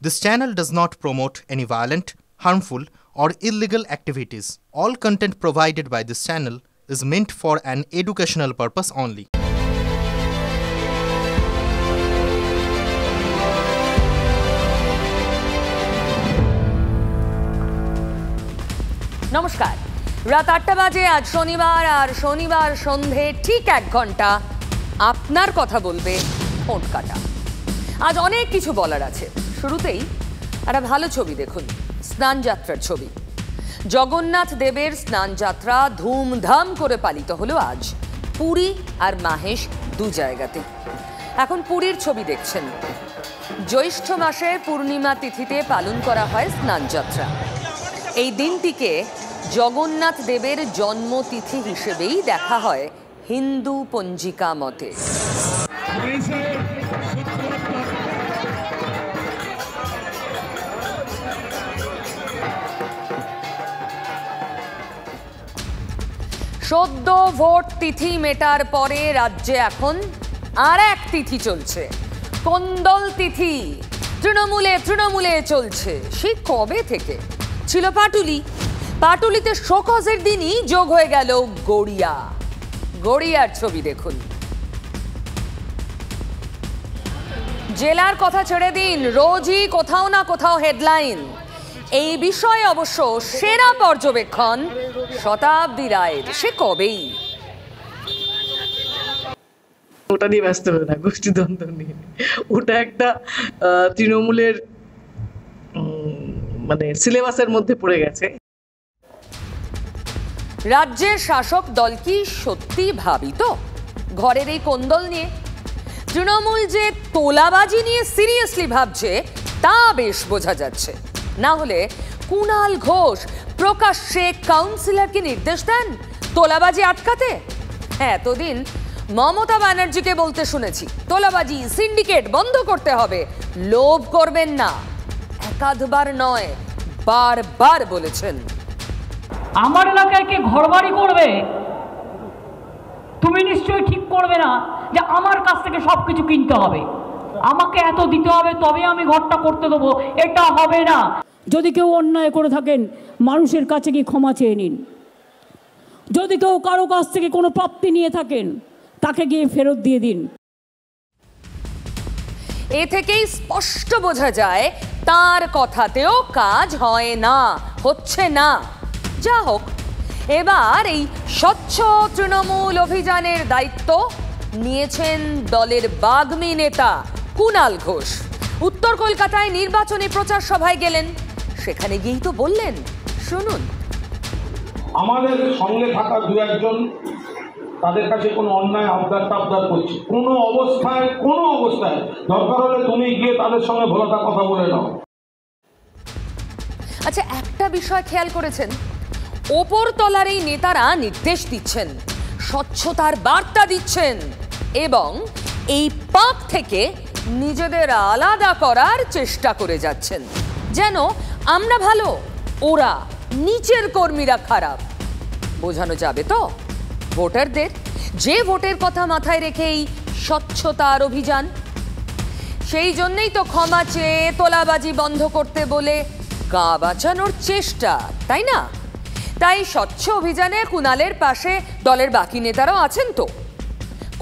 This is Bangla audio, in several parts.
This channel does not promote any violent, harmful, or illegal activities. All content provided by this channel is meant for an educational purpose only. নমস্কার, রাত ৮টা বাজে আজ শনিবার, আর শনিবার সন্ধে ঠিক ১ ঘন্টা আপনার কথা বলবে ফোন কাটা। আজ অনেক কিছু বলার আছে। শুরুতেই একটা ভালো ছবি দেখুন, স্নানযাত্রার ছবি। জগন্নাথ দেবের স্নানযাত্রা ধুমধাম করে পালিত হলো আজ পুরী আর মাহেশ দু জায়গাতে। এখন পুরীর ছবি দেখছেন। জ্যৈষ্ঠ মাসের পূর্ণিমা তিথিতে পালন করা হয় স্নানযাত্রা। এই দিনটিকে জগন্নাথ দেবের জন্মতিথি হিসেবেই দেখা হয় হিন্দু পঞ্জিকা মতে। সদ্য ভোট তিথি মেটার পরে রাজ্যে এখন আর এক তিথি চলছে, কোন্দল তিথি। তৃণমূলে চলছে। সে কবে থেকে ছিল পাটুলিতে শোকজের দিনই যোগ হয়ে গেল গড়িয়ার ছবি দেখুন। জেলার কথা ছেড়ে দিন, রোজই কোথাও না কোথাও হেডলাইন। এই বিষয়ে অবশ্য সেরা পর্যবেক্ষণ শতাব্দী রায়ের। সে কবেই ওটা নিয়ে ব্যস্ত হবে না, গোষ্ঠীদ্বন্দ্ব নিয়ে। ওটা একটা তৃণমূলের সিলেবাসের মধ্যে পড়ে গেছে। রাজ্যের শাসক দল কি সত্যি ভাবিত ঘরের এই কোন্দল নিয়ে? তৃণমূল যে তোলাবাজি নিয়ে সিরিয়াসলি ভাবছে তা বেশ বোঝা যাচ্ছে। না হলে কুণাল ঘোষ প্রকাশ্যে কাউন্সিলরকে নির্দেশ দেন তোলাবাজি আটকাতে। হ্যাঁ, এতদিন মমতা ব্যানার্জিকে বলতে শুনেছি তোলাবাজি সিন্ডিকেট বন্ধ করতে হবে, লোভ করবেন না। একাধবার নয়, বারবার বলেছেন। আমার এলাকায় কে ঘরবাড়ি করবে, তুমি নিশ্চয়ই ঠিক করবে না যে আমার কাছ থেকে সবকিছু কিনতে হবে, আমাকে এত দিতে হবে তবে আমি ঘরটা করতে দেবো। এটা হবে না। যদি কেউ অন্যায় করে থাকেন মানুষের কাছে গিয়ে ক্ষমা চেয়ে নিন। যদি কেউ কারো কাছ থেকে কোনো প্রাপ্তি নিয়ে থাকেন তাকে গিয়ে ফেরত দিয়ে দিন। এ থেকেই স্পষ্ট বোঝা যায় তার কথাতেও কাজ হয় না, হচ্ছে না। যা হোক, এবার এই স্বচ্ছ তৃণমূল অভিযানের দায়িত্ব নিয়েছেন দলের বাগ্মী নেতা কুণাল ঘোষ। উত্তর কলকাতায় নির্বাচনী প্রচার সভায় গেলেন, সেখানে গিয়েই তো বললেন, শুনুন। আমাদের সঙ্গে থাকা দু একজন তাদের কাছে কোনো অন্যায় আবদার করছে, কোনো অবস্থায় দরকার হলে তুমি গিয়ে তাদের সঙ্গে ভোলাটা কথা বলে নাও। আচ্ছা, একটা বিষয় খেয়াল করেছেন, ওপর তলার এই নেতারা নির্দেশ দিচ্ছেন, স্বচ্ছতার বার্তা দিচ্ছেন এবং এই পাক থেকে নিজেদের আলাদা করার চেষ্টা করে যাচ্ছেন, যেন আমরা ভালো, ওরা নিচের কর্মীরা খারাপ। বোঝানো যাবে তো ভোটারদের, যে ভোটের কথা মাথায় রেখেই স্বচ্ছতার অভিযান। সেই জন্যই তো ক্ষমা চেয়ে তোলাবাজি বন্ধ করতে বলে গা বাঁচানোর চেষ্টা, তাই না? তাই স্বচ্ছ অভিযানে কুণালের পাশে দলের বাকি নেতারাও আছেন তো।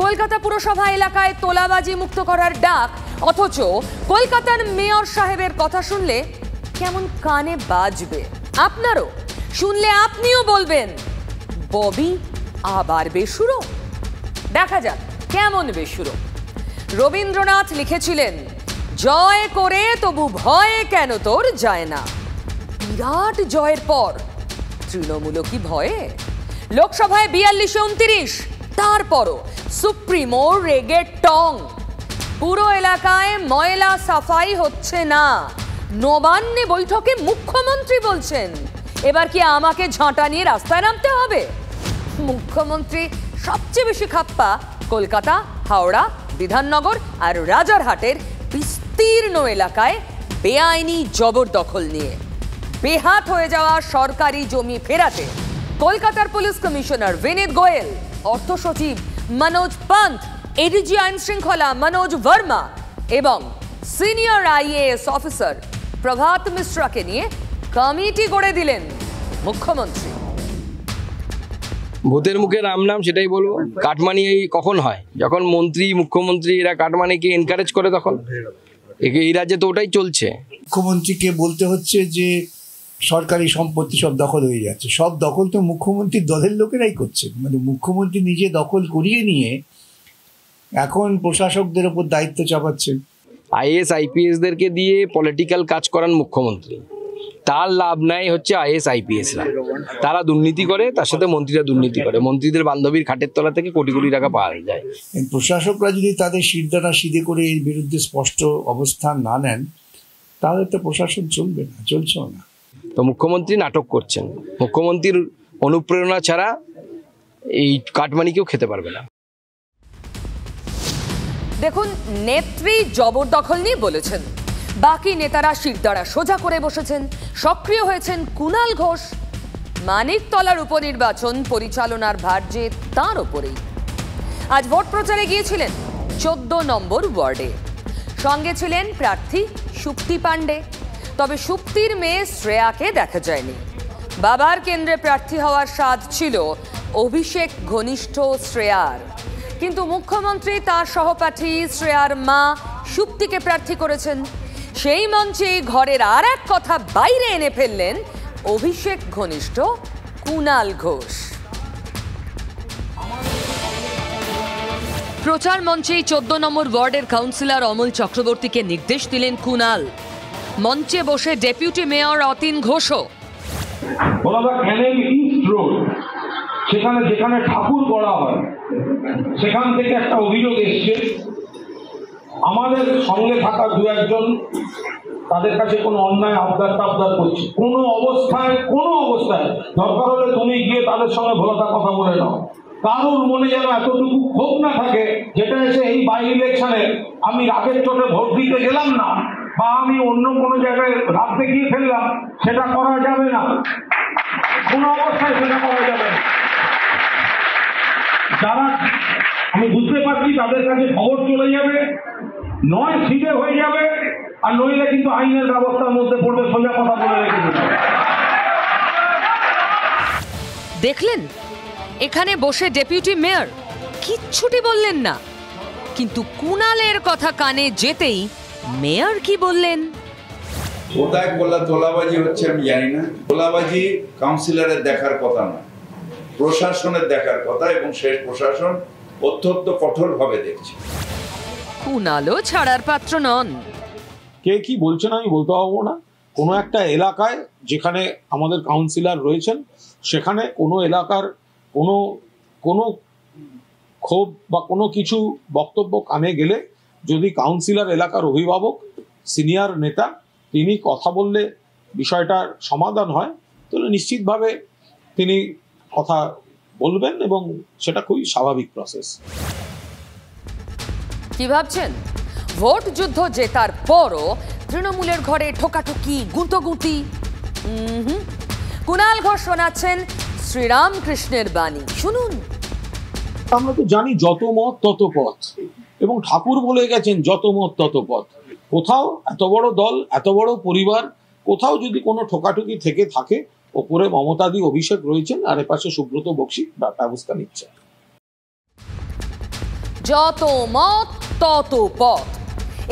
কলকাতা পুরসভা এলাকায় তোলাবাজি মুক্ত করার ডাক, অথচ কলকাতার মেয়র সাহেবের কথা শুনলে কেমন কানে বাজবে আপনারও। শুনলে আপনিও বলবেন, ববি আবার বেসুরো। দেখা যাক কেমন বেসুরো। রবীন্দ্রনাথ লিখেছিলেন, জয় করে তবু ভয়ে কেন তোর যায় না। বিরাট জয়ের পর তৃণমূল কি ভয়ে? লোকসভায় 42-29, তারপরও সুপ্রিমো রেগে টং। পুরো এলাকায় ময়লা সাফাই হচ্ছে না। নবান্নে বৈঠকে মুখ্যমন্ত্রী বলছেন, এবার কি আমাকে ঝাঁটা নিয়ে রাস্তায় নামতে হবে? মুখ্যমন্ত্রী সবচেয়ে বেশি খাপ্পা কলকাতা, হাওড়া, বিধাননগর আর রাজারহাটের বিস্তীর্ণ এলাকায় বেআইনি জবরদখল নিয়ে। বেহাত হয়ে যাওয়া সরকারি জমি ফেরাতে কলকাতার পুলিশ কমিশনার বিনীত গোয়েল, অর্থ সচিব মনোজ পান্থ, এডিজি আইন শৃঙ্খলা মনোজ ভার্মা এবং সিনিয়র আইএএস অফিসার প্রভাত মিশ্রাকে নিয়ে কমিটি গড়ে দিলেন মুখ্যমন্ত্রী। ভূতের মুখে রাম নাম, সেটাই বলবো। কাটমানি কখন হয়? যখন মন্ত্রী মুখ্যমন্ত্রী এরা কাটমানিকে এনকারেজ করে, তখন এই রাজ্যে তো ওটাই চলছে। মুখ্যমন্ত্রীকে বলতে হচ্ছে যে সরকারি সম্পত্তি সব দখল হয়ে যাচ্ছে। সব দখল তো মুখ্যমন্ত্রীর দলের লোকেরাই করছে। মানে মুখ্যমন্ত্রী নিজে দখল করিয়ে নিয়ে এখন প্রশাসকদের ওপর দায়িত্ব চাপাচ্ছেন। আইএস আইপিএসদেরকে দিয়ে পলিটিক্যাল কাজ করান মুখ্যমন্ত্রী, তার লাভ নাই হচ্ছে আইএস আইপিএসরা। তারা দুর্নীতি করে, তার সাথে মন্ত্রীরা দুর্নীতি করে। মন্ত্রীদের বান্ধবীর খাটের তলা থেকে কোটি কোটি টাকা পাওয়া যায়। প্রশাসকরা যদি তাদের শিরদাঁড়া সিধে করে এর বিরুদ্ধে স্পষ্ট অবস্থান না নেন, তাহলে তো প্রশাসন চলবে না, চলছেও না। তো মুখ্যমন্ত্রী নাটক করছেন। মুখ্যমন্ত্রীর অনুপ্রেরণা ছাড়া এই কাটমানিকেও খেতে পারবে না। দেখুন, নেত্রী জবরদখল নিয়ে বলেছেন, বাকি নেতারা শিরদাঁড়া সোজা করে বসেছেন। সক্রিয় হয়েছেন কুণাল ঘোষ। মানিকতলার উপনির্বাচন পরিচালনার ভার যে তাঁর ওপরেই। আজ ভোট প্রচারে গিয়েছিলেন 14 নম্বর ওয়ার্ডে। সঙ্গে ছিলেন প্রার্থী সুপ্তি পাণ্ডে। তবে সুপ্তির মেয়ে শ্রেয়াকে দেখা যায়নি। বাবার কেন্দ্রে প্রার্থী হওয়ার স্বাদ ছিল অভিষেক ঘনিষ্ঠ শ্রেয়ার, কিন্তু মুখ্যমন্ত্রী তার সহপাঠী শ্রেয়ার মা সুপ্তিকে প্রার্থী করেছেন। সেই মঞ্চে ঘরের আর এক কথা বাইরে এনে ফেললেন অভিষেক ঘনিষ্ঠ কুণাল ঘোষ। প্রচার মঞ্চেই 14 নম্বর ওয়ার্ডের কাউন্সিলর অমল চক্রবর্তীকে নির্দেশ দিলেন কুণাল। মঞ্চে বসে ডেপুটি মেয়র অতীন ঘোষও। সেখানে যেখানে ঠাকুর গড়া হয়, সেখান থেকে একটা অভিযোগ এসছে, আমাদের সঙ্গে থাকা দু একজন তাদের কাছে কোনো অন্যায় আবদার করছে। কোনো অবস্থায় দরকার হলে তুমি গিয়ে তাদের সঙ্গে ভোলাটা কথা বলে নাও। কারোর মনে যেন এতটুকু ক্ষোভ না থাকে যেটা এসে এই বাই ইলেকশনে আমি রাগের চোটে ভোট দিতে গেলাম না, বা আমি অন্য কোনো জায়গায় রাগ দেখিয়ে ফেললাম, সেটা করা যাবে না। কোনো অবস্থায় সেটা করা যাবে না। যারা আমি বুঝতে পারছি তাদের কাছে খবর চলে যাবে, নয় সিধে হয়ে যাবে, আর নইলে কিন্তু আইনের ব্যবস্থার মধ্যে পড়বে। সোজা কথা বলে রেখে দেবে। দেখলেন, এখানে বসে ডেপুটি মেয়র কিচ্ছুটি বললেন না, কিন্তু কুণালের কথা কানে যেতেই মেয়র কি বললেন। কোথায় তোলাবাজি হচ্ছে আমি জানি না। তোলাবাজি কাউন্সিলরের দেখার কথা না, প্রশাসনের দেখার কথা, এবং সেই প্রশাসন অত্যন্ত কঠোরভাবে দেখছে। কুণালও ছাড়ার পাত্র নন। কে কি বলছেন আমি বলতে পারবো না। কোনো একটা এলাকায় যেখানে আমাদের কাউন্সিলর রয়েছেন, সেখানে কোনো এলাকার কোনো ক্ষোভ বা কোনো কিছু বক্তব্য কানে গেলে যদি কাউন্সিলর এলাকার অভিভাবক সিনিয়র নেতা তিনি কথা বললে বিষয়টার সমাধান হয়, তাহলে নিশ্চিতভাবে তিনি কথা বলবেন, এবং সেটা খুবই স্বাভাবিক প্রসেস। কি ভাবছেন, ভোট যুদ্ধ জেতার পরও তৃণমূলের ঘরে ঠোকাঠুকি গুঁতোগুঁতি? কুণাল ঘোষ শোনাচ্ছেন শ্রীরামকৃষ্ণের বাণী, শুনুন। আমরা তো জানি যত মত তত পথ, এবং ঠাকুর বলে গেছেন যত মত তত পথ। কোথাও এত বড় দল, এত বড় পরিবার, কোথাও যদি কোনো ঠোকাঠুকি থেকে থাকে, ওপরে মমতাদি অভিষেক রয়েছেন, আর এপাশে সুব্রত বক্সী ব্যবস্থা নিচ্ছে। যত মত তত পথ।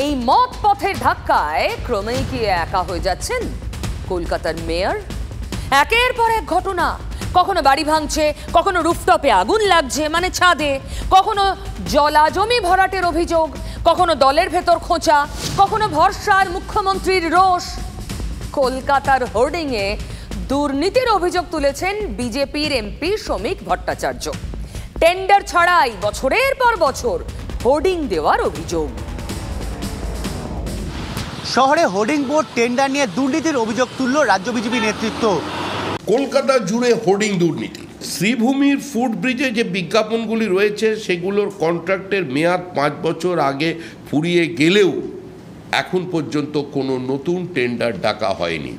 এই মত পথের ধাক্কায় ক্রমেই কি একা হয়ে যাচ্ছেন কলকাতার মেয়র? একের পর এক ঘটনা, কখনো বাড়ি ভাঙছে, কখনো রুফটপে আগুন লাগছে মানে ছাদে, কখনো জলা জমি ভরাটের অভিযোগ, কখনো দলের ভেতর খোঁচা, কখনো ভরসার মুখ্যমন্ত্রীর রোষ। কলকাতার হোর্ডিংয়ে দুর্নীতির অভিযোগ তুলেছেন বিজেপির এমপি শ্রমিক ভট্টাচার্য। টেন্ডার ছাড়াই বছরের পর বছর হোর্ডিং দেওয়ার অভিযোগ। শহরে হোর্ডিং বোর্ড টেন্ডার নিয়ে দুর্নীতির অভিযোগ তুলল রাজ্য বিজেপি নেতৃত্ব। কলকাতা জুড়ে হোর্ডিং দুর্নীতি। শ্রীভূমির ফুটব্রিজে যে বিজ্ঞাপনগুলি রয়েছে সেগুলোর কন্ট্রাক্টের মেয়াদ 5 বছর আগে ফুরিয়ে গেলেও এখন পর্যন্ত কোনো নতুন টেন্ডার ডাকা হয়নি।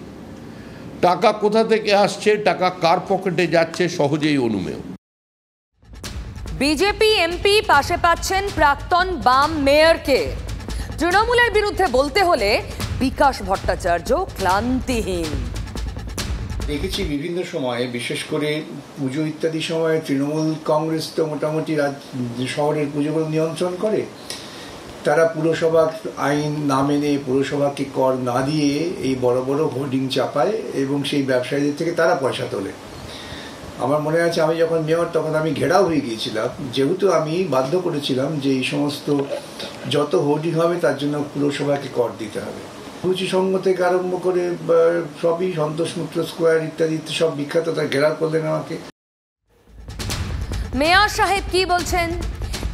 টাকা কোথা থেকে আসছে, টাকা কার পকেটে যাচ্ছে সহজেই অনুমেয়। বিজেপি এমপি পাশে পাচ্ছেন প্রাক্তন বাম মেয়রকে। তৃণমূলের বিরুদ্ধে বলতে হলে বিকাশ ভট্টাচার্য ক্লান্তিহীন। দেখেছি বিভিন্ন সময়ে, বিশেষ করে পুজো ইত্যাদি সময়ে তৃণমূল কংগ্রেস তো মোটামুটি শহরের পুজোগুলো নিয়ন্ত্রণ করে। তারা পুরসভা আইন না মেনে, পুরসভাকে কর না দিয়ে এই বড় বড় হোর্ডিং চাপায় এবং সেই ব্যবসায়ীদের থেকে তারা পয়সা তোলে। আমার মনে আছে আমি যখন মেয়র তখন আমি ঘেরাও হয়ে গিয়েছিলাম, যেহেতু আমি বাধ্য করেছিলাম যে এই সমস্ত যত হোর্ডিং হবে তার জন্য পুরসভাকে কর দিতে হবে। রুচি সংঘ থেকে আরম্ভ করে সবই, সন্তোষ মিত্র স্কোয়ার ইত্যাদি সব বিখ্যাত, তারা ঘেরাও করলেন আমাকে। মেয়র সাহেব কি বলছেন?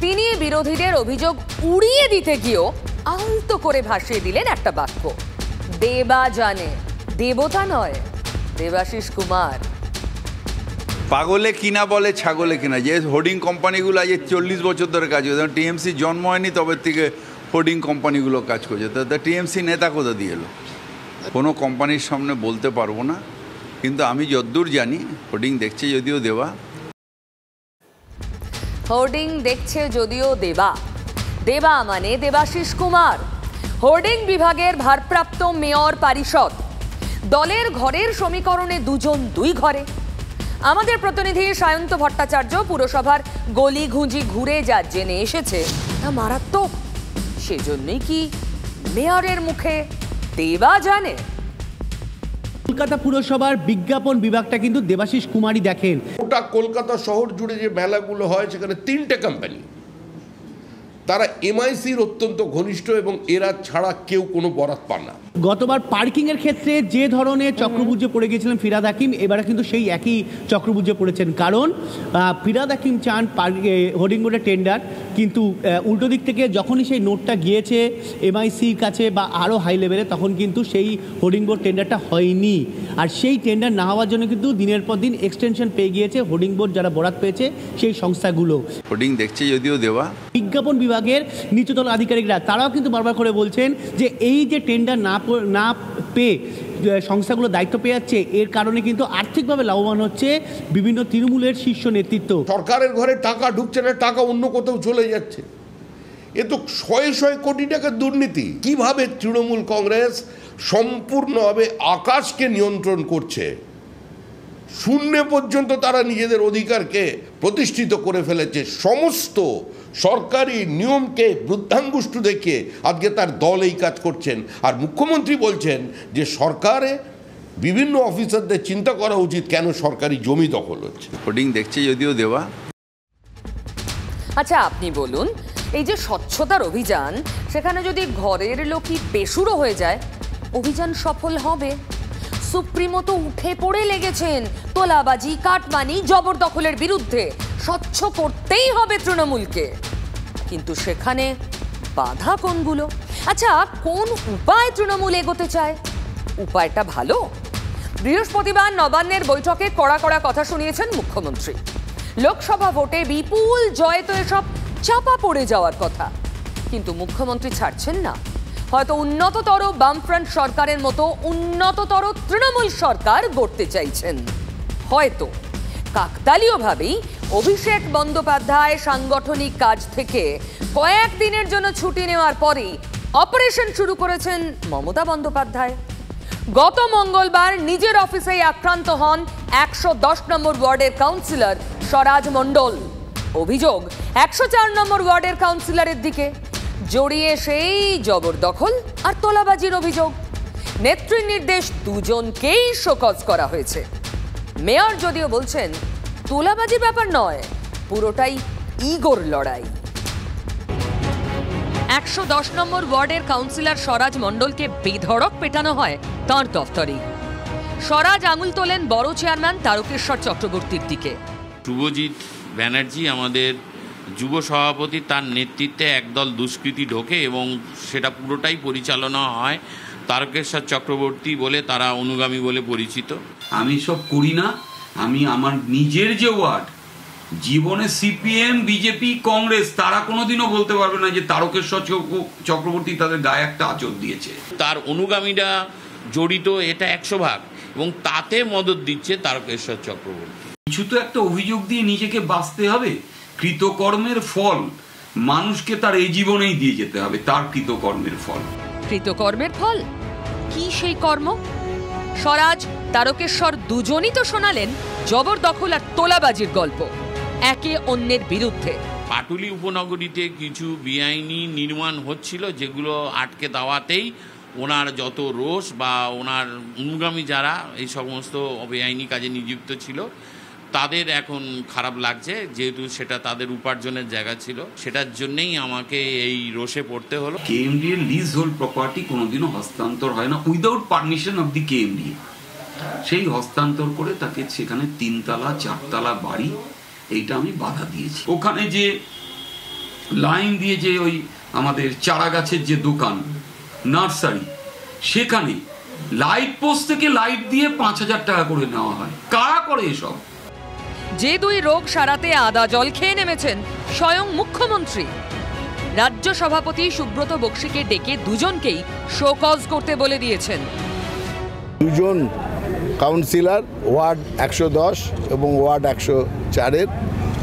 তিনি বিরোধীদের অভিযোগ উড়িয়ে দিতে গিয়েও আলতো করে ভাসিয়ে দিলেন একটা বাক্য, দেবা জানে, দেবতা নয়, দেবাশিস কুমার। পাগলে কিনা বলে ছাগলে কিনা, যে হোর্ডিং কোম্পানিগুলো আজ 40 বছর ধরে কাজ করছে, টিএমসি জন্ম হয়নি তবে থেকে হোর্ডিং কোম্পানিগুলো কাজ করছে, তা টিএমসি নেতা কোথা দিয়ে এলো? কোনো কোম্পানির সামনে বলতে পারবো না, কিন্তু আমি যতদূর জানি হোর্ডিং দেখছে যদিও দেবা। হোর্ডিং দেখছে যদিও দেবা, দেবা মানে দেবাশিস কুমার, হোর্ডিং বিভাগের ভারপ্রাপ্ত মেয়র পরিষদ। দলের ঘরের সমীকরণে দুজন দুই ঘরে। আমাদের প্রতিনিধি সায়ন্ত ভট্টাচার্য পুরসভার গলি ঘুঁজি ঘুরে যা জেনে এসেছে তা মারাত্মক। সেজন্যই কি মেয়রের মুখে দেবা জানে? কলকাতা পুরসভার বিজ্ঞাপন বিভাগটা কিন্তু দেবাশিস কুমারই দেখেন। ওটা কলকাতা শহর জুড়ে যে মেলাগুলো হয় সেখানে 3টে কোম্পানি, তারা এমআইসির অত্যন্ত ঘনিষ্ঠ এবং এরা ছাড়া কেউ কোনো বরাত পান না। গতবার পার্কিংয়ের ক্ষেত্রে যে ধরনের চক্রবুর্জে পড়ে গিয়েছিলেন ফিরহাদ হাকিম, এবারে কিন্তু সেই একই চক্রবুর্জে পড়েছেন। কারণ ফিরহাদ হাকিম চান হোর্ডিং বোর্ডের টেন্ডার, কিন্তু উল্টো দিক থেকে যখনই সেই নোটটা গিয়েছে এমআইসির কাছে বা আরও হাই লেভেলে, তখন কিন্তু সেই হোর্ডিং বোর্ড টেন্ডারটা হয়নি। আর সেই টেন্ডার না হওয়ার জন্য কিন্তু দিনের পর দিন এক্সটেনশন পেয়ে গিয়েছে হোর্ডিং বোর্ড যারা বরাত পেয়েছে সেই সংস্থাগুলো। হোর্ডিং দেখছে যদিও দেওয়া। বিজ্ঞাপন বিভাগের নিচুতল আধিকারিকরা তারাও কিন্তু বারবার করে বলছেন যে এই যে টেন্ডার না পেয়ে সংস্থাগুলো দায়িত্ব পেয়ে যাচ্ছে, এর কারণে কিন্তু আর্থিকভাবে লাভবান হচ্ছে বিভিন্ন তৃণমূলের শীর্ষ নেতৃত্ব। সরকারের ঘরে টাকা ঢুকছে না, টাকা অন্য কোথাও চলে যাচ্ছে। এ তো শয়ে শয়ে কোটি টাকার দুর্নীতি। কিভাবে তৃণমূল কংগ্রেস সম্পূর্ণভাবে আকাশকে নিয়ন্ত্রণ করছে, শূন্য পর্যন্ত তারা নিজেদের অধিকারকে প্রতিষ্ঠিত করে ফেলেছে। সমস্ত সরকারি নিয়মকে বৃদ্ধাঙ্গুষ্ঠ দেখিয়ে আজকে তার দল এই কাজ করছেন। আর মুখ্যমন্ত্রী বলছেন যে সরকারে বিভিন্ন অফিসারদের চিন্তা করা উচিত কেন সরকারি জমি দখল হচ্ছে। হোর্ডিং দেখছে যদিও দেওয়া। আচ্ছা আপনি বলুন, এই যে স্বচ্ছতার অভিযান, সেখানে যদি ঘরের লোকই বেসুরো হয়ে যায়, অভিযান সফল হবে? সুপ্রিমো তো উঠে পড়ে লেগেছেন তোলাবাজি, কাটমানি, জবরদখলের বিরুদ্ধে। স্বচ্ছ করতেই হবে তৃণমূলকে, কিন্তু সেখানে বাধা কোনগুলো? আচ্ছা, কোন উপায় তৃণমূল এগোতে চায়? উপায়টা ভালো? বৃহস্পতিবার নবান্নের বৈঠকে কড়া কড়া কথা শুনিয়েছেন মুখ্যমন্ত্রী। লোকসভা ভোটে বিপুল জয় তো এসব চাপা পড়ে যাওয়ার কথা, কিন্তু মুখ্যমন্ত্রী ছাড়ছেন না। হয়তো উন্নততর বামফ্রন্ট সরকারের মতো উন্নততর তৃণমূল সরকার গড়তে চাইছেন। হয়তো কাকতালীয়ভাবেই অভিষেক বন্দ্যোপাধ্যায় সাংগঠনিক কাজ থেকে কয়েকদিনের জন্য ছুটি নেওয়ার পরেই অপারেশন শুরু করেছেন মমতা বন্দ্যোপাধ্যায়। গত মঙ্গলবার নিজের অফিসেই আক্রান্ত হন 110 নম্বর ওয়ার্ডের কাউন্সিলর স্বরাজ মণ্ডল। অভিযোগ 104 নম্বর ওয়ার্ডের কাউন্সিলরের দিকে জড়িয়ে সেই জবরদখল আর তোলাবাজির অভিযোগ। নেত্রীর নির্দেশ দুজনকেই শোকজ করা হয়েছে। মেয়র যদিও বলছেন তোলাবাজি ব্যাপার নয়, পুরোটাই ইগোর লড়াই। 110 নম্বর ওয়ার্ডের কাউন্সিলর স্বরাজ মণ্ডলকে বেধড়ক পেটানো হয় তাঁর দফতরে। স্বরাজ আঙুল তোলেন বড় চেয়ারম্যান তারকেশ্বর চক্রবর্তীর দিকে। শুভজিৎ ব্যানার্জি আমাদের যুব সভাপতি, তার নেতৃত্বে একদল দুষ্কৃতী ঢোকে এবং সেটা পুরোটাই পরিচালনা হয় তারকেশ্বর চক্রবর্তী বলে, তারা অনুগামী বলে পরিচিত। আমি সব করি না, আমি আমার নিজের যে ওয়ার্ড, জীবনে সিপিএম, বিজেপি, কংগ্রেস তারা কোনোদিনও বলতে পারবে না যে তারকেশ্বর চক্রবর্তী তাদের গায়ে একটা আঁচড় দিয়েছে। তার অনুগামীরা জড়িত, এটা 100 ভাগ, এবং তাতে মদত দিচ্ছে তারকেশ্বর চক্রবর্তী। কিছু তো একটা অভিযোগ দিয়ে নিজেকে বাঁচতে হবে। কৃতকর্মের ফল মানুষকে তার এই জীবনেই দিয়ে যেতে হবে তার কৃতকর্মের ফল। কৃতকর্মের ফল কি সেই কর্ম? স্বরাজ, তারকেশ্বর দুজনই তো শোনালেন জবরদখল আর তোলাবাজির গল্প একে অন্যের বিরুদ্ধে। পাটুলি উপনগরীতে কিছু বেআইনি নির্মাণ হচ্ছিল, যেগুলো আটকে দেওয়াতেই ওনার যত রোষ বা ওনার অনুগামী যারা এই সমস্ত বেআইনি কাজে নিযুক্ত ছিল তাদের এখন খারাপ লাগছে, যেহেতু সেটা তাদের উপার্জনের জায়গা ছিল। সেটার জন্যই আমাকে এই রোষে পড়তে হলো। কেএমডি এর লিজ হোল্ড প্রপার্টি কোনোদিনও হস্তান্তর হয় না without permission of the KMD. সেই হস্তান্তর করে তাকে সেখানে 3 তলা 4 তলা বাড়ি, এইটা আমি বাধা দিয়েছি। ওখানে যে লাইন দিয়ে যে ওই আমাদের চারা গাছের যে দোকান নার্সারি, সেখানে লাইট পোস্ট থেকে লাইট দিয়ে 5,000 টাকা করে নেওয়া হয়। কারা করে এসব? যে দুই রোগ সারাতে আদা জল খেয়ে নেমেছেন স্বয়ং মুখ্যমন্ত্রী। রাজ্য সভাপতি সুব্রত বক্সিকে ডেকে দুজনকেই শোকজ করতে বলে দিয়েছেন। দুজন কাউন্সিলর ওয়ার্ড 110 এবং ওয়ার্ড 104-এর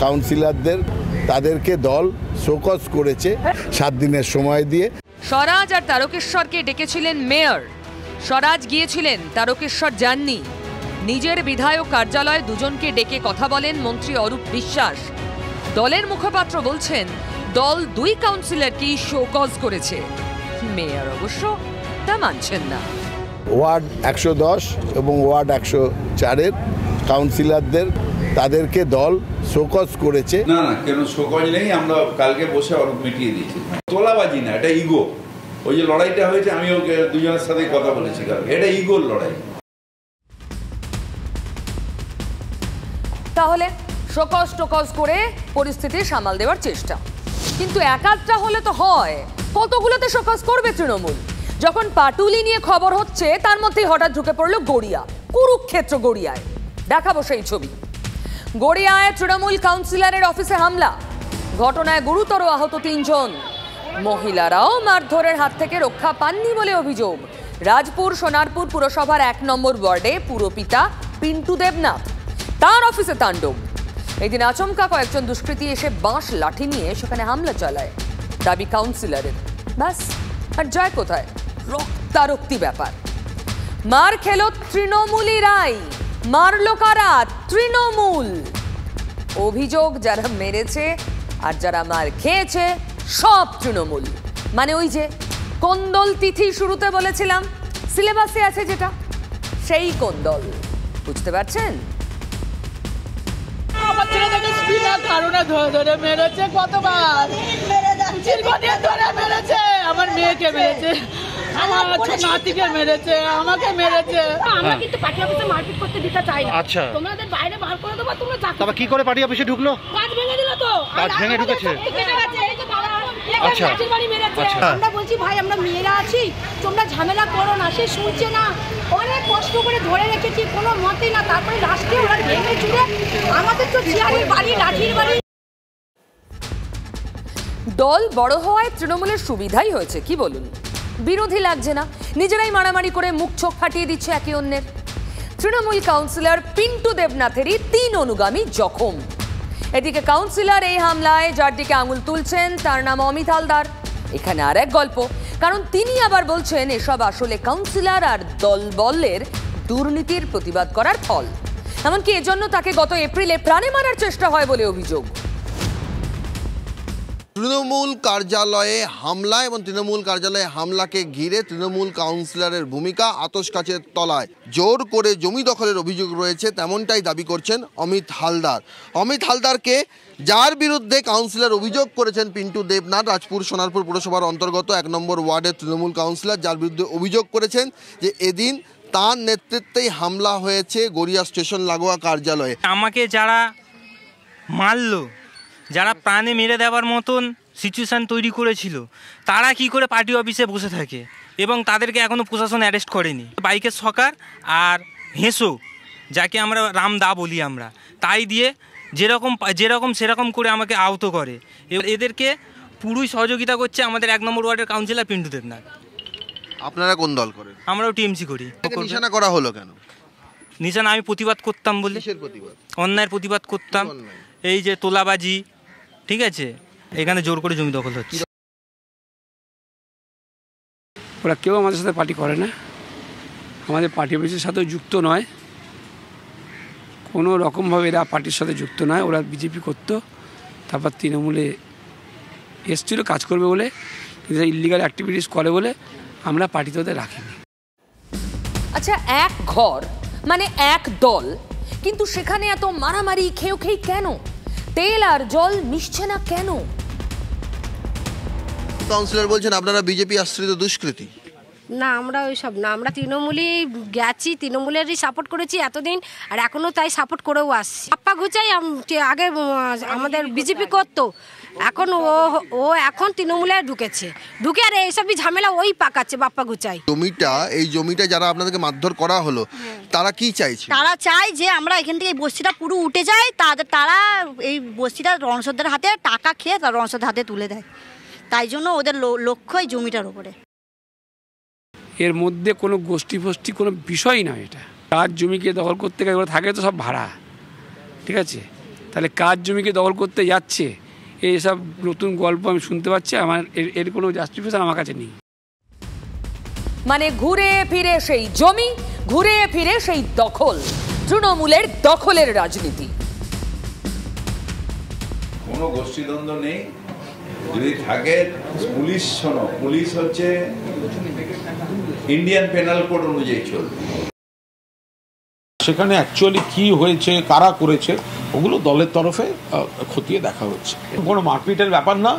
কাউন্সিলরদের তাদেরকে দল শোকজ করেছে 7 দিনের সময় দিয়ে। স্বরাজ আর তারকেশ্বরকে ডেকেছিলেন মেয়র। স্বরাজ গিয়েছিলেন, তারকেশ্বর যাননি। নিজের বিধায়ক কার্যালয়ে দুজনকে ডেকে কথা বলেন মন্ত্রী অরূপ বিশ্বাস। দলের মুখপাত্র বলছেন দল 2 কাউন্সিলরকেই শোকজ করেছে। মেয়র অবশ্য তা মানছেন না। ওয়ার্ড 110 এবং ওয়ার্ড 104-এর কাউন্সিলরদের তাদেরকে দল শোকজ করেছে। না না, কেন শোকজ নেই, আমরা কালকে বসে অনেক মিটিয়ে দিয়েছি। তোলাবাজি না, এটা ইগো। ওই যে লড়াইটা হয়েছে, আমি ওকে দুজনের সাথে কথা বলেছি কালকে, এটা ইগোর লড়াই। তাহলে শোকজ টোকজ করে পরিস্থিতি সামাল দেওয়ার চেষ্টা, কিন্তু একাধটা হলে তো হয়, কতগুলোতে শোকজ করবে তৃণমূল? যখন পাটুলি নিয়ে খবর হচ্ছে তার মধ্যেই হঠাৎ ঢুকে পড়লো গড়িয়া, কুরুক্ষেত্র গড়িয়ায়। দেখাবো সেই ছবি। গড়িয়ায় তৃণমূল কাউন্সিলরের অফিসে হামলা, ঘটনায় গুরুতর আহত 3 জন। মহিলারাও মারধরের হাত থেকে রক্ষা পাননি বলে অভিযোগ। রাজপুর সোনারপুর পুরসভার 1 নম্বর ওয়ার্ডে পুরপিতা পিন্টু দেবনাথ, তার অফিসে তাণ্ডব। এদিন আচমকা কয়েকজন দুষ্কৃতী এসে বাঁশ লাঠি নিয়ে সেখানে হামলা চালায়। দাবি কাউন্সিলরের। ব্যাস, আর যায় কোথায়? রক্তারক্তি ব্যাপার। মার খেলো তৃণমূলী রাই, মারলো কারা? তৃণমূল। অভিযোগ যারা মেরেছে আর যারা মার খেয়েছে সব তৃণমূল। মানে ওই যে কোন্দল তিথি শুরুতে বলেছিলাম, সিলেবাসে আছে যেটা, সেই কোন্দল। বুঝতে পারছেন? আমার ছেলেটাকে স্পিনার কারণে ধরে ধরে মেরেছে, কতবার দীর্ঘদিন ধরে মেরেছে। আমার মেয়েকে মেরেছে, আমার নাতিকে মেরেছে, আমাকে মেরেছে। আমরা কিন্তু পার্টি অফিসে মারপিট করতে দিতে চাই না। আচ্ছা, তোমাদের বাইরে বার করে দেবো, তোমরা তবে কি করে পার্টি অফিসে ঢুকলো? কাজ ভেঙে দিল তো। কাজ ভেঙে ঢুকেছে। আচ্ছা, আমরা বলছি ভাই আমরা মেয়েরা আছি, তোমরা ঝামেলা করো না। সে শুনছে না, অনেক কষ্ট করে ধরে রেখেছি, কোনো মতে না। তারপরে লাস্টে ওরা ভেঙে চুড়ে আমাদের তো চেয়ারের বাড়ি, লাঠির বাড়ি। দল বড় হওয়ায় তৃণমূলের সুবিধাই হয়েছে, কি বলুন? বিরোধী লাগছে না, নিজেরাই মারামারি করে মুখ চোখ ফাটিয়ে দিচ্ছে একে অন্যের। তৃণমূল কাউন্সিলর পিন্টু দেবনাথেরই 3 অনুগামী জখম। এদিকে কাউন্সিলর এই হামলায় যার দিকে আঙুল তুলছেন তার নাম অমিত হালদার। এখানে আর এক গল্প, কারণ তিনি আবার বলছেন এসব আসলে কাউন্সিলর আর দলবলের দুর্নীতির প্রতিবাদ করার ফল। এমনকি এজন্য তাকে গত এপ্রিলে প্রাণে মারার চেষ্টা হয় বলে অভিযোগ। তৃণমূল কার্যালয়ে হামলা এবং তৃণমূল কার্যালয়ে হামলাকে ঘিরে তৃণমূল কাউন্সিলরের ভূমিকা আতশকাচের তলায়। জোর করে জমি দখলের অভিযোগ রয়েছে, তেমনটাই দাবি করছেন অমিত হালদার। অমিত হালদারকে, যার বিরুদ্ধে কাউন্সিলর অভিযোগ করেছেন পিন্টু দেবনাথ, রাজপুর সোনারপুর পুরসভার অন্তর্গত 1 নম্বর ওয়ার্ডের তৃণমূল কাউন্সিলর, যার বিরুদ্ধে অভিযোগ করেছেন যে এদিন তার নেতৃত্বেই হামলা হয়েছে গড়িয়া স্টেশন লাগোয়া কার্যালয়ে। আমাকে যারা মারলো, যারা প্রাণে মেরে দেওয়ার মতন সিচুয়েশান তৈরি করেছিল, তারা কি করে পার্টি অফিসে বসে থাকে এবং তাদেরকে এখনও প্রশাসন অ্যারেস্ট করেনি। বাইকের সকার আর হেঁসো, যাকে আমরা রামদা বলি আমরা, তাই দিয়ে যেরকম সেরকম করে আমাকে আহত করে। এদেরকে পুরোই সহযোগিতা করছে আমাদের 1 নম্বর ওয়ার্ডের কাউন্সিলর পিন্টু দেবনাথ। আপনারা কোন দল করেন? আমরাও টিএমসি করি। নিশানা করা হলো কেন? নিশানা আমি প্রতিবাদ করতাম বলে, অন্যায়ের প্রতিবাদ করতাম। এই যে তোলাবাজি, ঠিক আছে, এখানে জোর করে জমি দখল হচ্ছে। ওরা কেউ আমাদের সাথে পার্টি করে না, আমাদের পার্টি অফিসের সাথেও যুক্ত নয়, কোনো রকমভাবে এরা পার্টির সাথে যুক্ত নয়। ওরা বিজেপি করতো, তারপর তৃণমূলে এসছিল কাজ করবে বলে, কিন্তু ইলিগাল অ্যাক্টিভিটিস করে বলে আমরা পার্টিতে ওদের রাখিনি। আচ্ছা, এক ঘর মানে এক দল, কিন্তু সেখানে এত মারামারি খেয়ে কেন? তেল আর জল মিশছে না কেন? কাউন্সিলর বলছেন আপনারা বিজেপি আশ্রিত দুষ্কৃতী। না, আমরা ওইসব না, আমরা তৃণমূলই গেছি, তৃণমূলেরই সাপোর্ট করেছি এতদিন, আর এখনও তাই সাপোর্ট করেও আসছি। বাপ্পা ঘুচাই আগে আমাদের বিজেপি করতো, এখন ও এখন তৃণমূলে ঢুকে আর এইসবই ঝামেলা ওই পাকাচ্ছে বাপ্পা ঘুচাই। এই জমিটা যারা আপনাদেরকে মারধর করা হলো, তারা কি চাইছে? তারা চায় যে আমরা এখান থেকে এই বস্তিটা পুরো উঠে যাই, তারা এই বস্তিটা রণসদের হাতে টাকা খেয়ে তার রণসদের হাতে তুলে দেয়, তাই জন্য ওদের লক্ষ্য এই জমিটার উপরে। এর মধ্যে কোনো গোষ্ঠী ফোষ্ঠী কোনো বিষয় নয়। এটা কাজ জমিকে দখল করতে গেলে থাকে তো সব ভাড়া, ঠিক আছে? তাহলে কাজ জমিকে দখল করতে যাচ্ছে, এইসব নতুন গল্প আমি শুনতে পাচ্ছি, আমার এর কোনো জাস্টিফিকেশন আমার কাছে নেই। মানে ঘুরে ফিরে সেই জমি, ঘুরে ফিরে সেই দখল, তৃণমূলের দখলের রাজনীতি। কোনো গোষ্ঠীদ্বন্দ্ব নেই, যদি থাকে পুলিশ হচ্ছে ইন্ডিয়ান পেনাল কোড অনুযায়ী চলবে। সেখানে অ্যাকচুয়ালি কি হয়েছে, কারা করেছে, ওগুলো দলের তরফে খতিয়ে দেখা হচ্ছে। কোনো মারপিটের ব্যাপার না,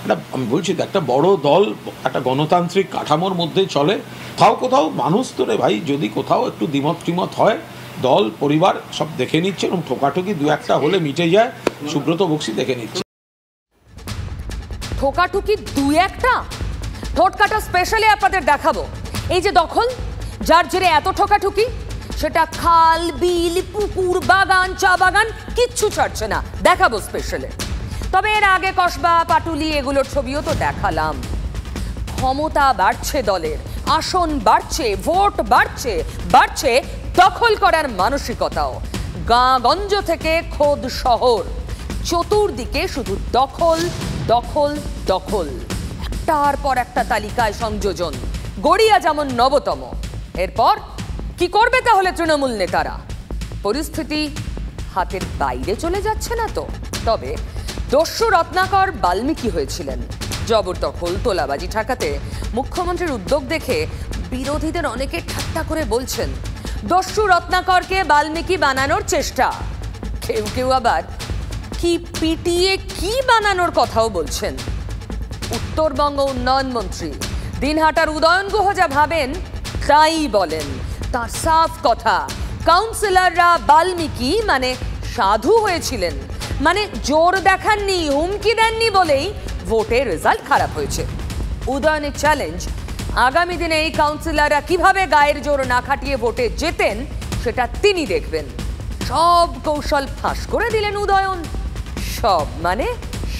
এটা আমি বলছি তো, একটা বড় দল একটা গণতান্ত্রিক কাঠামোর মধ্যে চলে। কোথাও মানুষ তো রে ভাই, যদি কোথাও একটু দ্বিমত ত্রিমত হয়, দল পরিবার সব দেখে নিচ্ছে, এবং ঠোকাঠুকি দু একটা হলে মিটে যায়। সুব্রত বক্সি দেখে নিচ্ছে। ঠোকাঠুকি দু একটা, ঠোঁটকাটা স্পেশালি আপনাদের দেখাবো। এই যে দখল, যার জেরে এত ঠোকাঠুকি, সেটা খাল, বিল, পুকুর, বাগান, চা বাগান কিচ্ছু ছাড়ছে না, দেখাবো স্পেশালে। তবে এর আগে কসবা, পাটুলি এগুলোর ছবিও তো দেখালাম। ক্ষমতা বাড়ছে দলের, আসন বাড়ছে, ভোট বাড়ছে দখল করার মানসিকতাও। গাঁগঞ্জ থেকে খোদ শহর, চতুর্দিকে শুধু দখল দখল দখল, একটার পর একটা তালিকায় সংযোজন। গড়িয়া যেমন নবতম। এরপর কি করবে তাহলে তৃণমূল নেতারা? পরিস্থিতি হাতের বাইরে চলে যাচ্ছে না তো? তবে দস্যু রত্নাকর বাল্মীকি হয়েছিলেন। জবরদখল, তোলাবাজি ঠেকাতে মুখ্যমন্ত্রীর উদ্যোগ দেখে বিরোধীদের অনেকে ঠাট্টা করে বলছেন দস্যু রত্নাকরকে বাল্মীকি বানানোর চেষ্টা। কেউ কেউ আবার কি পিটিয়ে কি বানানোর কথাও বলছেন। উত্তরবঙ্গ উন্নয়ন মন্ত্রী দিনহাটার উদয়ন গুহ যা ভাবেন তাই বলেন। তার সাফ কথা, কাউন্সিলররা বাল্মীকি মানে সাধু হয়েছিলেন, মানে জোর দেখাননি, হুমকি দেননি বলেই ভোটের রেজাল্ট খারাপ হয়েছে। উদয়নের চ্যালেঞ্জ, আগামী দিনে এই কাউন্সিলররা কিভাবে গায়ের জোর না খাটিয়ে ভোটে জেতেন সেটা তিনি দেখবেন। সব কৌশল ফাঁস করে দিলেন উদয়ন। সব মানে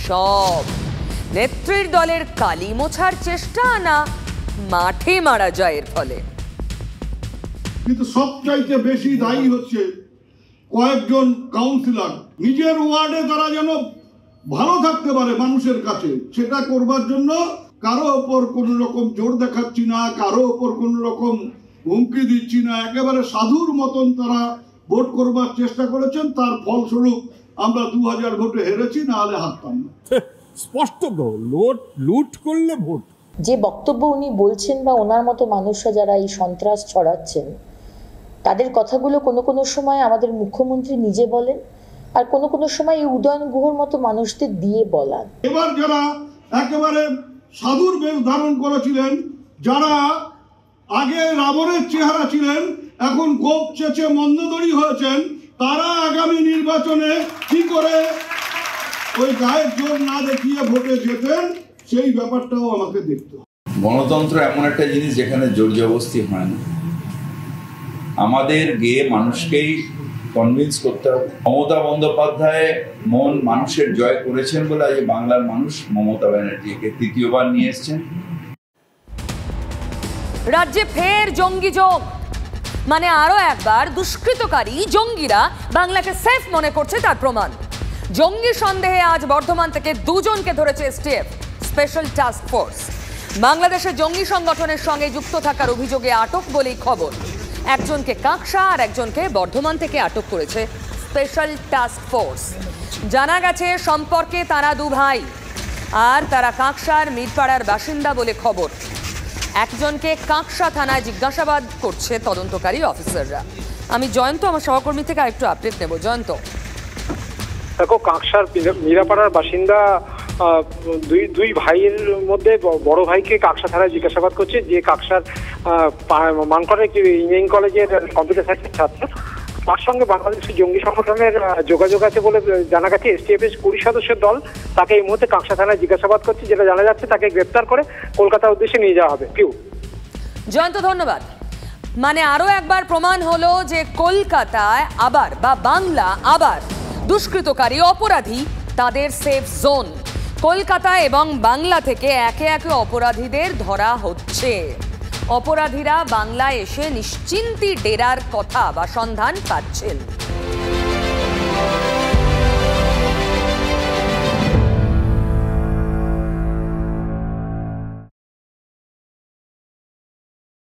সব। নেত্রীর দলের কালি মোছার চেষ্টা, না মাঠে মারা যায় এর ফলে? কিন্তু সবচাইতে বেশি দায়ী হচ্ছে কয়েকজন কাউন্সিলর। নিজের ওয়ার্ডে তারা যেন ভালো থাকতে পারে মানুষের কাছে, সেটা করবার জন্য কারো ওপর কোনো রকম জোর দেখাচ্ছি না, কারো ওপর কোনো রকম হুমকি দিচ্ছি না, একেবারে সাধুর মতন তারা ভোট করবার চেষ্টা করেছেন। তার ফলস্বরূপ আমরা 2000 ভোটে হেরেছি, না হলে হারতাম না। স্পষ্ট লুট করলে ভোট। যে বক্তব্য উনি বলছেন বা ওনার মতো মানুষরা যারা এই সন্ত্রাস ছড়াচ্ছেন, তাদের কথাগুলো কোনো কোনো সময় আমাদের মুখ্যমন্ত্রী নিজে বলেন, আর কোনো কোনো সময় এই উদয়ন গুহর মতো মানুষদের দিয়ে বলান। এবার যারা একেবারে সাধুর বেশ ধারণ করেছিলেন, যারা আগে রাবণের চেহারা ছিলেন, এখন গোপ চেঁচে মন্দদড়ি হয়েছেন, তারা আগামী নির্বাচনে কি করে ওই গায়ের জোর না দেখিয়ে ভোটে যেতেন, সেই ব্যাপারটাও আমাকে দেখতে হবে। গণতন্ত্র এমন একটা জিনিস যেখানে জোর জবরদস্তি হয় না। আমাদের গিয়ে মানুষকেই কনভিন্স করতে হবে। মমতা বন্দ্যোপাধ্যায় মন মানুষের জয় করেছেন বলে আজ বাংলার মানুষ মমতা ব্যানার্জিকে তৃতীয়বার নিয়ে এসছেন। রাজ্যে ফের জঙ্গি যোগ, মানে আরো একবার দুষ্কৃতকারী জঙ্গিরা বাংলাকে সেফ মনে করছে তার প্রমাণ। জঙ্গি সন্দেহে আজ বর্ধমান থেকে দুজনকে ধরেছে এসটিএফ স্পেশাল টাস্ক ফোর্স। বাংলাদেশের জঙ্গি সংগঠনের সঙ্গে যুক্ত থাকার অভিযোগে আটক বলেই খবর। একজনকে কাঁকসা আর একজনকে বর্ধমান থেকে আটক করেছে স্পেশাল টাস্ক ফোর্স। জানা গেছে সম্পর্কে তারা দু ভাই, আর তারা কাঁকসার মিরপাড়ার বাসিন্দা বলে খবর। একজনকে কাঁকসা থানায় জিজ্ঞাসাবাদ করছে তদন্তকারী অফিসাররা। আমি জয়ন্ত আমার সহকর্মী থেকে আরেকটু আপডেট নেব। জয়ন্ত, দেখো, কাঁকসার মিরাপাড়ার বাসিন্দা দুই ভাইয়ের মধ্যে বড় ভাইকে কাঁকসা থানায় জিজ্ঞাসাবাদ করছে, যে কাঁকসার মানকরের ইঞ্জিনিয়ারিং কলেজের কম্পিউটার সায়েন্সের ছাত্র। তার সঙ্গে বাংলাদেশের জঙ্গি সংগঠনের যোগাযোগ আছে বলে জানা গেছে। এসটিএফ এর 20 সদস্যের দল তাকে এই মুহূর্তে কাঁকসা থানায় জিজ্ঞাসাবাদ করছে, যেটা জানা যাচ্ছে তাকে গ্রেপ্তার করে কলকাতার উদ্দেশ্যে নিয়ে যাওয়া হবে। জয়ন্ত, ধন্যবাদ। মানে আরো একবার প্রমাণ হলো যে কলকাতায় আবার বা বাংলা আবার দুষ্কৃতকারী অপরাধী তাদের সেফ জোন। কলকাতা এবং বাংলা থেকে একে একে অপরাধীদের ধরা হচ্ছে। অপরাধীরা বাংলায় এসে নিশ্চিন্তি ডেরার কথা বা সন্ধান পাচ্ছেন।